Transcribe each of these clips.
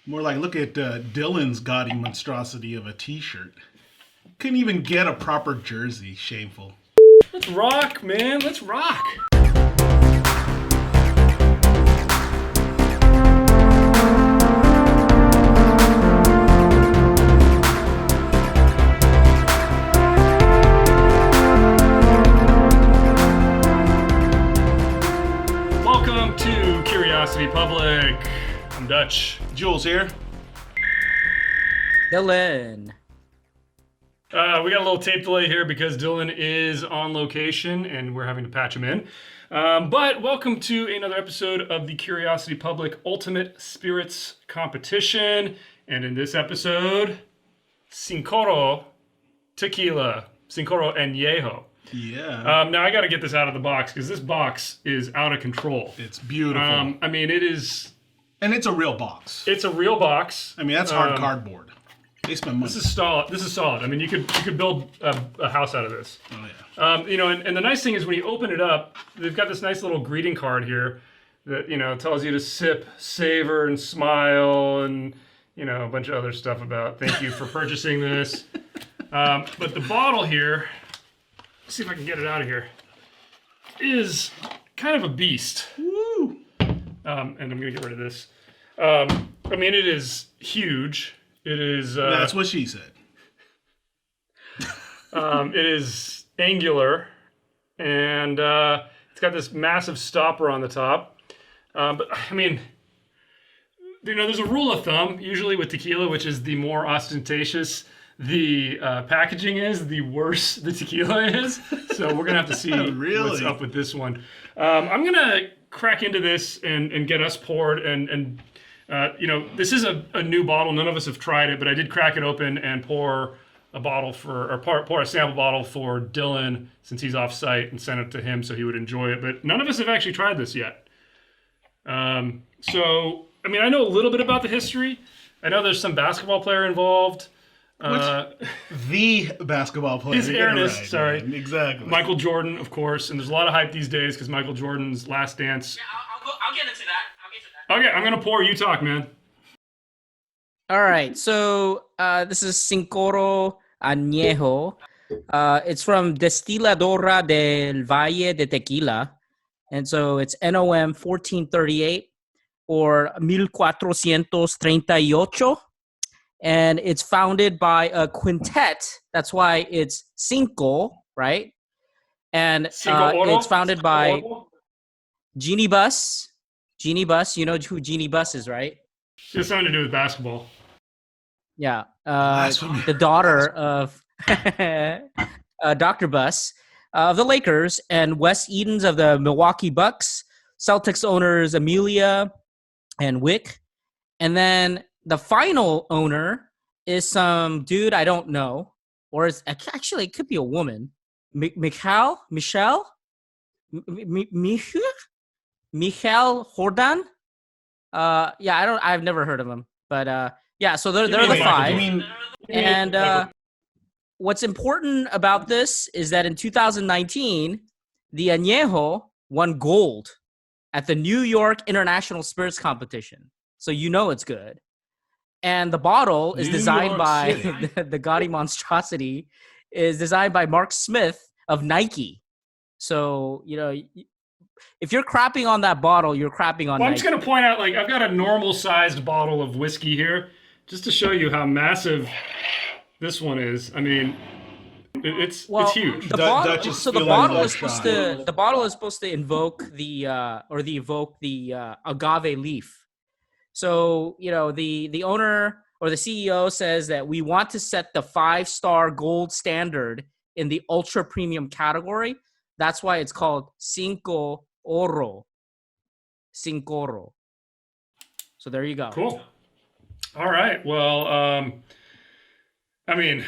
More like, look at Dylan's gaudy monstrosity of a t-shirt. Couldn't even get a proper jersey. Shameful. Let's rock, man. Let's rock. Welcome to Curiosity Public. I'm Dutch. Jules here. Dylan. We got a little tape delay here because Dylan is on location and we're having to patch him in. But welcome to another episode of the Curiosity Public Ultimate Spirits Competition. And in this episode, Cincoro, Tequila, Cincoro Añejo. Yeah. Now I got to get this out of the box because this box is out of control. It's beautiful. I mean, it is. And it's a real box. It's a real box. I mean, that's hard cardboard. They spend money. This is solid. This is solid. I mean, you could build a house out of this. Oh, yeah. And the nice thing is when you open it up, they've got this nice little greeting card here that, tells you to sip, savor, and smile, and, a bunch of other stuff about thank you for purchasing this. But the bottle here, let's see if I can get it out of here, is kind of a beast. Woo! And I'm going to get rid of this. I mean, it is huge. It is... That's what she said. It is angular, and it's got this massive stopper on the top. But, I mean, there's a rule of thumb, usually with tequila, which is the more ostentatious the packaging is, the worse the tequila is. So we're going to have to see Really? what's up with this one. I'm going to crack into this and get us poured. And this is a new bottle. None of us have tried it, but I did crack it open and pour a sample bottle for Dylan since he's off site and sent it to him so he would enjoy it. But none of us have actually tried this yet. So, I mean, I know a little bit about the history. I know there's some basketball player involved. The basketball player. His Airness, Right, sorry. man. Exactly. Michael Jordan, of course. And there's a lot of hype these days because Michael Jordan's last dance. Yeah, I'll get into that. Okay, I'm going to pour. You talk, man. All right, so this is Cincoro Añejo. It's from Destiladora del Valle de Tequila. And so it's NOM 1438 or 1438. And it's founded by a quintet. That's why it's cinco, right? And it's founded by Jeannie Buss. Jeannie Buss, you know who Jeannie Buss is, right? She has something to do with basketball. Yeah. Blasphemy. The daughter of Dr. Buss of the Lakers and Wes Edens of the Milwaukee Bucks, Celtics owners Amelia and Wick. And then the final owner is some dude I don't know, or actually it could be a woman. Michelle Jordan. I've never heard of them, but so they're the five. And what's important about this is that in 2019, the Añejo won gold at the New York International Spirits Competition. So it's good. And the bottle is designed by the gaudy monstrosity is designed by Mark Smith of Nike. So, if you're crapping on that bottle, you're crapping on Nike. I'm just going to point out, I've got a normal-sized bottle of whiskey here just to show you how massive this one is. I mean, it's huge. The bottle is supposed to invoke the agave leaf. So, the owner or the CEO says that we want to set the 5-star gold standard in the ultra premium category. That's why it's called Cinco Oro. Cincoro. So there you go. Cool. All right. Well, I mean,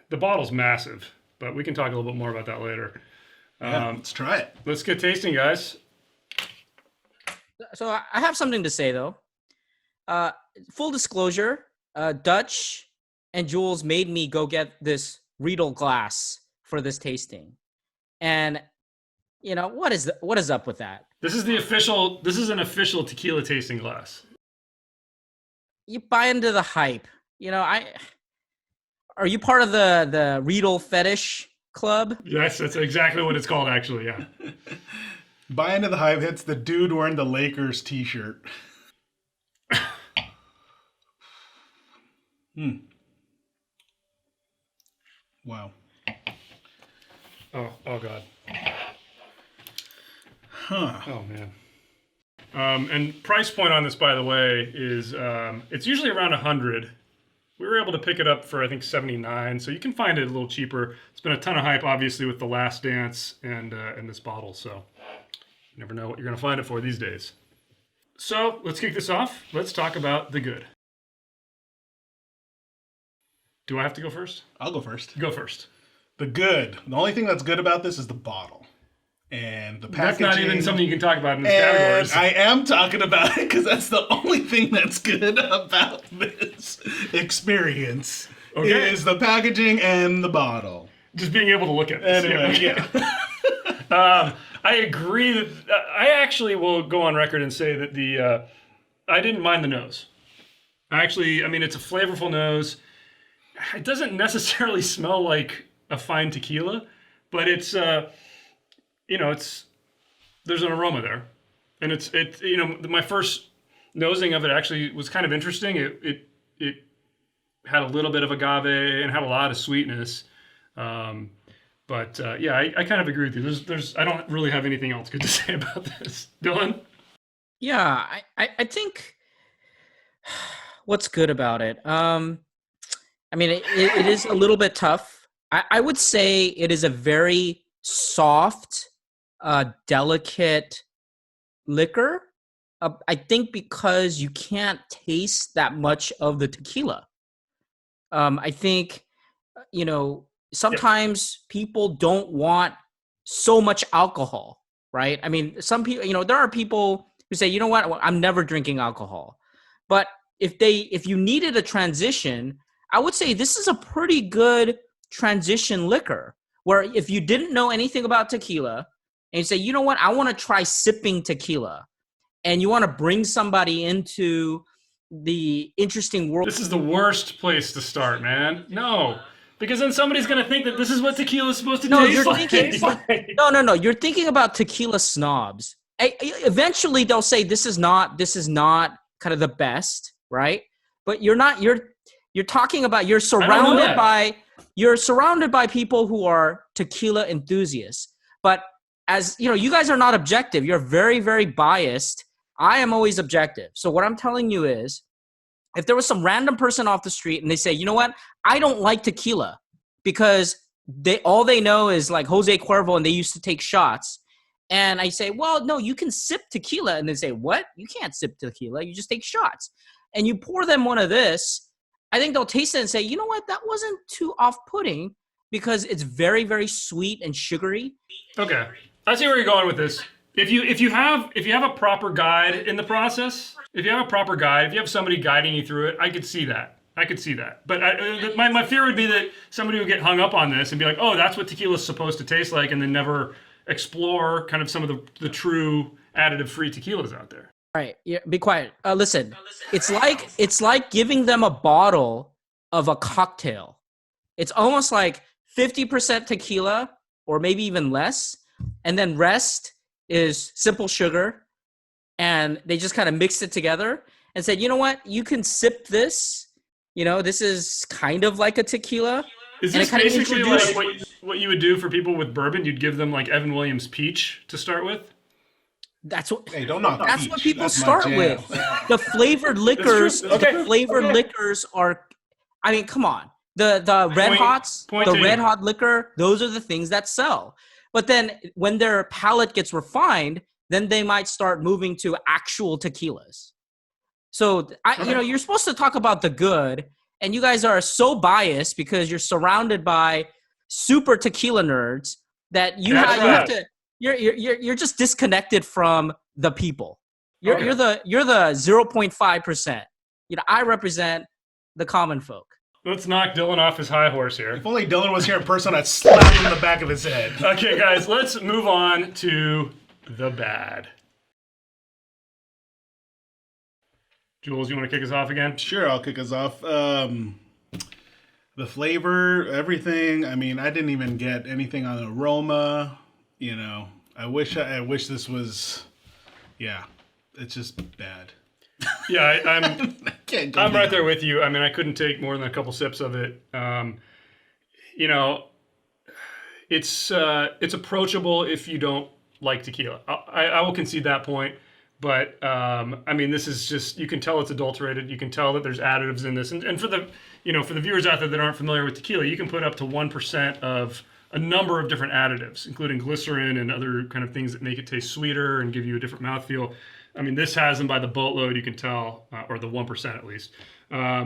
the bottle's massive, but we can talk a little bit more about that later. Let's try it. Let's get tasting, guys. So I have something to say, though. Full disclosure, Dutch and Jules made me go get this Riedel glass for this tasting. And, what is up with that? This is an official tequila tasting glass. you buy into the hype. Are you part of the Riedel fetish club? Yes, that's exactly what it's called, actually. Yeah. Buy into the hype hits the dude wearing the Lakers t-shirt. Wow. Oh God. Huh. Oh man. And price point on this, by the way, is it's usually around 100. We were able to pick it up for I think 79, so you can find it a little cheaper. It's been a ton of hype, obviously, with The Last Dance and this bottle. So you never know what you're gonna find it for these days. So let's kick this off. Let's talk about the good. Do I have to go first? I'll go first. Go first. The good. The only thing that's good about this is the bottle. And the packaging. That's not even something you can talk about in this category. I am talking about it because that's the only thing that's good about this experience. Okay. Is the packaging and the bottle. Just being able to look at this. Anyway, yeah. I agree that I actually will go on record and say that I didn't mind the nose. It's a flavorful nose. It doesn't necessarily smell like a fine tequila, but it's there's an aroma there, and it's my first nosing of it actually was kind of interesting. It had a little bit of agave and had a lot of sweetness, but I kind of agree with you. I don't really have anything else good to say about this, Dylan. Yeah, I think what's good about it. It is a little bit tough. I would say it is a very soft, delicate liquor. I think because you can't taste that much of the tequila. I think, sometimes people don't want so much alcohol, right? I mean, some people, there are people who say, you know what, I'm never drinking alcohol. But if you needed a transition, I would say this is a pretty good transition liquor where if you didn't know anything about tequila and you say, you know what, I want to try sipping tequila and you want to bring somebody into the interesting world. This is the worst place to start, man. No, because then somebody's going to think that this is what tequila is supposed to taste like. No. You're thinking about tequila snobs. Eventually they'll say this is not kind of the best, right? But you're talking about you're surrounded by people who are tequila enthusiasts. But as you guys are not objective. You're very, very biased. I am always objective. So what I'm telling you is, if there was some random person off the street and they say, you know what, I don't like tequila because all they know is like Jose Cuervo and they used to take shots. And I say, well, no, you can sip tequila. And they say, what? You can't sip tequila. You just take shots. And you pour them one of this, I think they'll taste it and say, you know what, that wasn't too off-putting because it's very, very sweet and sugary. Okay. I see where you're going with this. If you have a proper guide in the process, if you have somebody guiding you through it, I could see that. But my fear would be that somebody would get hung up on this and be like, oh, that's what tequila is supposed to taste like, and then never explore kind of some of the true additive-free tequilas out there. All right, yeah, be quiet. Listen, it's like giving them a bottle of a cocktail. It's almost like 50% tequila, or maybe even less, and then rest is simple sugar, and they just kind of mixed it together and said, you know what, you can sip this. This is kind of like a tequila. Is this basically like what you would do for people with bourbon? You'd give them like Evan Williams Peach to start with? That's what. Hey, don't knock That's peach. what people That's start with. The flavored liquors. Liquors are. I mean, come on. The Red Hots, the Red Hot liquor. Those are the things that sell. But then when their palate gets refined, then they might start moving to actual tequilas. So you're supposed to talk about the good, and you guys are so biased because you're surrounded by super tequila nerds that you have to. You're just disconnected from the people. You're the 0.5%. I represent the common folk. Let's knock Dylan off his high horse here. If only Dylan was here in person, I'd slap him in the back of his head. Okay, guys, let's move on to the bad. Jules, you want to kick us off again? Sure, I'll kick us off. The flavor, everything. I mean, I didn't even get anything on aroma. You know, I wish this was. Yeah, it's just bad. Yeah, I'm right there with you. I mean, I couldn't take more than a couple sips of it. You know, it's approachable if you don't like tequila. I will concede that point. But I mean, this is just, you can tell it's adulterated. You can tell that there's additives in this. And for the viewers out there that aren't familiar with tequila, you can put up to 1% of a number of different additives, including glycerin and other kind of things that make it taste sweeter and give you a different mouthfeel. I mean, this has them by the boatload, you can tell, or the 1% at least. I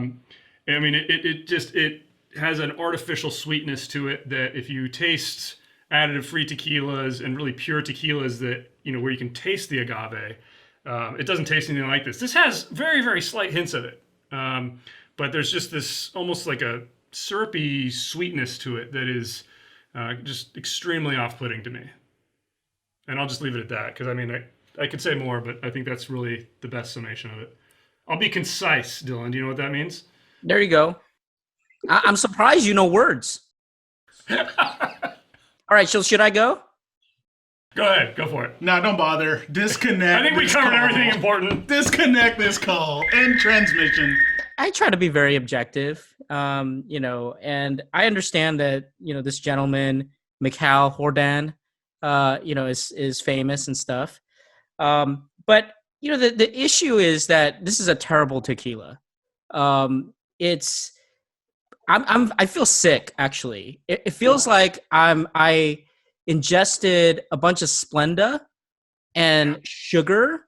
mean, it has an artificial sweetness to it that if you taste additive-free tequilas and really pure tequilas that, you know, where you can taste the agave, it doesn't taste anything like this. This has very, very slight hints of it. But there's just this almost like a syrupy sweetness to it that is just extremely off-putting to me. And I'll just leave it at that, because I mean, I could say more, but I think that's really the best summation of it. I'll be concise, Dylan. Do you know what that means? There you go. I'm surprised you know words. All right, so should I go? Go ahead. Go for it. No, don't bother. Disconnect. I think we covered everything important. Disconnect this call. End transmission. I try to be very objective, you know, and I understand that, you know, this gentleman, Mikhail Hordan, you know, is famous and stuff. But, you know, the issue is that this is a terrible tequila. I feel sick, actually. It feels like I ingested a bunch of Splenda and sugar,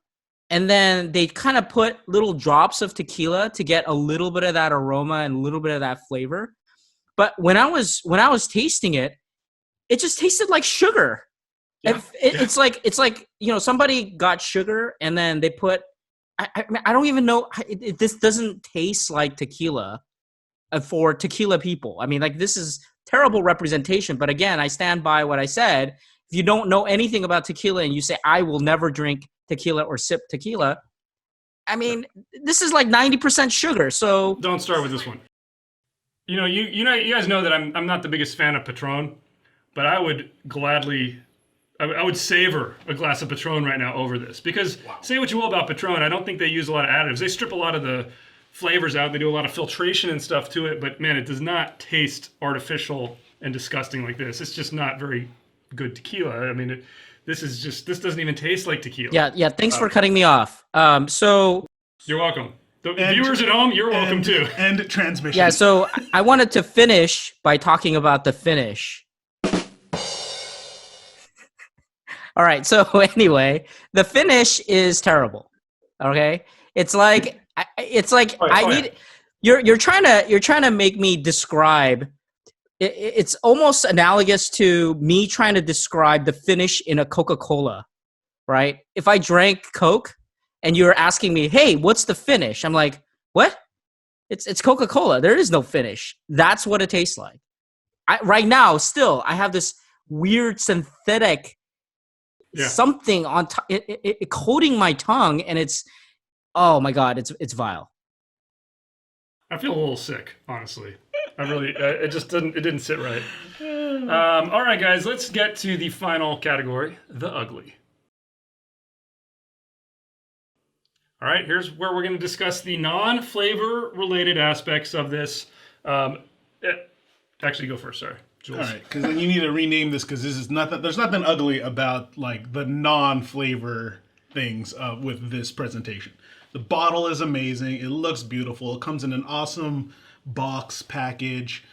and then they kind of put little drops of tequila to get a little bit of that aroma and a little bit of that flavor. But when I was tasting it, it just tasted like sugar. Yeah. It's like, you know, somebody got sugar and then they put. I mean, I don't even know. This doesn't taste like tequila for tequila people. I mean, like, this is terrible representation. But again, I stand by what I said. If you don't know anything about tequila and you say, I will never drink tequila or sip tequila, I mean, this is like 90% sugar. So don't start with this one. You know, you guys know that I'm not the biggest fan of Patron, but I would gladly, I would savor a glass of Patron right now over this, because say what you will about Patron, I don't think they use a lot of additives. They strip a lot of the flavors out. They do a lot of filtration and stuff to it, but man, it does not taste artificial and disgusting like this. It's just not very good tequila. I mean, this doesn't even taste like tequila. Yeah. Thanks for cutting me off. So you're welcome. The viewers at home, you're welcome too. End transmission. Yeah. So I wanted to finish by talking about the finish. All right. So anyway, the finish is terrible. Okay. It's like you're trying to make me describe. It's almost analogous to me trying to describe the finish in a Coca-Cola, right? If I drank Coke and you're asking me, hey, what's the finish? I'm like, what? It's Coca-Cola. There is no finish. That's what it tastes like. Right now, still, I have this weird synthetic something on it coating my tongue, and it's, oh my God, it's vile. I feel a little sick, honestly. I really, it didn't sit right. All right, guys, let's get to the final category, the ugly. All right, here's where we're going to discuss the non-flavor related aspects of this. Actually, go first, sorry. Jules. All right, because then you need to rename this, because this is nothing. There's nothing ugly about like the non-flavor things with this presentation. The bottle is amazing. It looks beautiful. It comes in an awesome box package.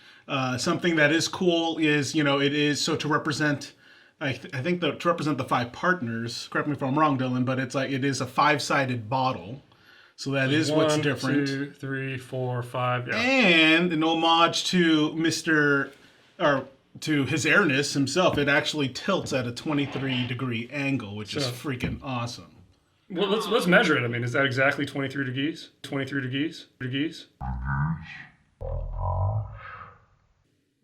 Something that is cool is, you know, it is so to represent. I think to represent the 5 partners. Correct me if I'm wrong, Dylan, but it's like it is a 5-sided bottle. So that is what's different. 1, 2, 3, 4, 5. Yeah. And an homage to to His Airness himself. It actually tilts at a 23-degree angle, which is freaking awesome. Well, let's measure it. I mean, is that exactly 23 degrees? 23 degrees?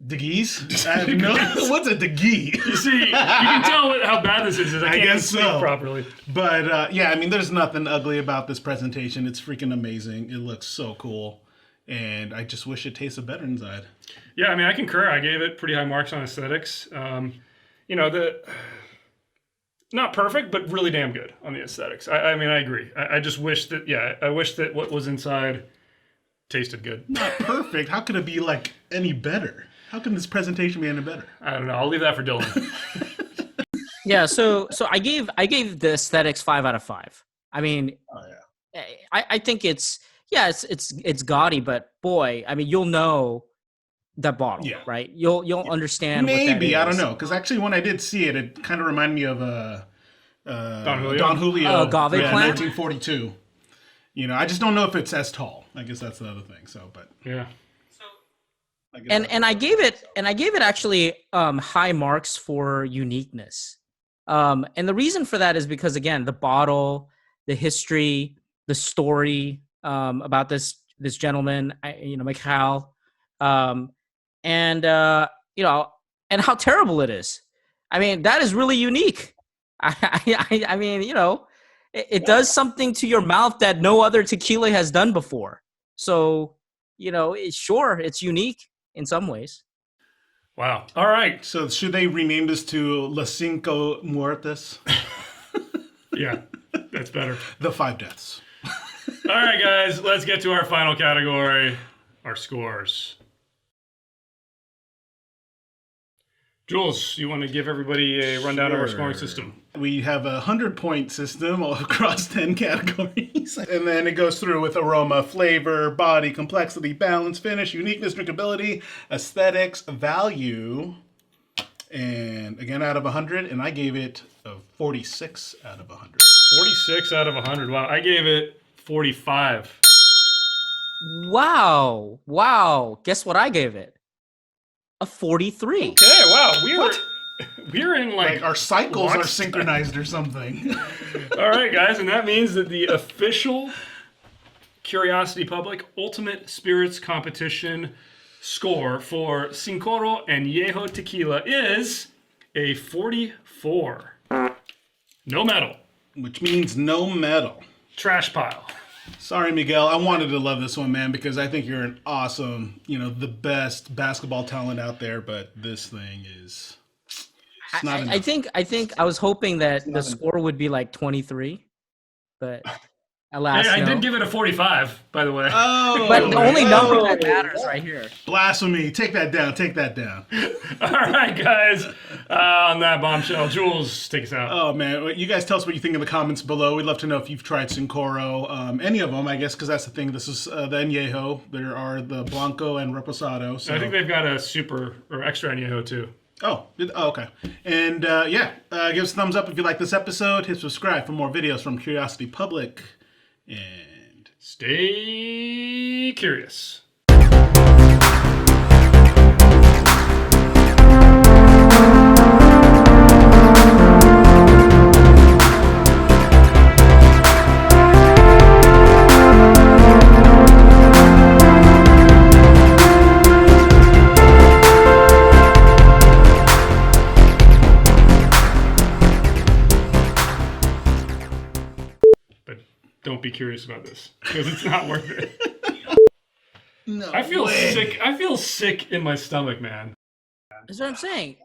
Degrees? I have no. What's a degree? You see, you can tell how bad this is. I can't even guess speak so. properly. But yeah, I mean, there's nothing ugly about this presentation. It's freaking amazing. It looks so cool, and I just wish it tasted better inside. Yeah, I mean, I concur. I gave it pretty high marks on aesthetics. Not perfect, but really damn good on the aesthetics. I mean, I agree. I just wish that, I wish that what was inside tasted good. Not perfect. How could it be like any better? How can this presentation be any better? I don't know. I'll leave that for Dylan. Yeah, so I gave the aesthetics 5 out of 5. I mean, I think it's gaudy, but boy, I mean, you'll know that bottle, right? You'll understand. Maybe what that is. I don't know, because actually when I did see it, it kind of reminded me of Don Julio, Agave plant, 1942. You know, I just don't know if it's as tall. I guess that's the other thing. So, but yeah. And I gave it actually high marks for uniqueness. And the reason for that is because, again, the bottle, the history, the story about this gentleman, Mikhail, and how terrible it is. I mean, that is really unique. I mean, it does something to your mouth that no other tequila has done before. So, it's unique in some ways. Wow. All right. So should they rename this to Los Cinco Muertes? Yeah, that's better. The 5 deaths. All right, guys, let's get to our final category, our scores. Jules, you want to give everybody a rundown of our scoring system? We have a 100-point system all across 10 categories. And then it goes through with aroma, flavor, body, complexity, balance, finish, uniqueness, drinkability, aesthetics, value, and again out of 100. And I gave it a 46 out of 100. 46 out of 100. Wow. I gave it 45. Wow. Guess what I gave it? A 43. Okay, wow. We're in like our cycles are synchronized or something. All right, guys, and that means that the official Curiosity Public Ultimate Spirits Competition score for Cincoro and Añejo Tequila is a 44. No medal. Which means no medal. Trash pile. Sorry, Miguel. I wanted to love this one, man, because I think you're an awesome, the best basketball talent out there. But this thing is, it's not enough. I think I was hoping that the score would be like 23, but alas, I did give it a 45, by the way. Oh, but the only number that matters right here. Blasphemy! Take that down. Take that down. All right, guys. On that bombshell, Jules, take us out. Oh man, you guys tell us what you think in the comments below. We'd love to know if you've tried Cincoro, any of them, I guess, because that's the thing. This is the Añejo. There are the Blanco and Reposado. So. I think they've got a super or extra Añejo too. Oh, okay. And give us a thumbs up if you like this episode. Hit subscribe for more videos from Curiosity Public. And stay curious. Don't be curious about this because it's not worth it. No I feel way. sick. I feel sick in my stomach, man. That's what I'm saying.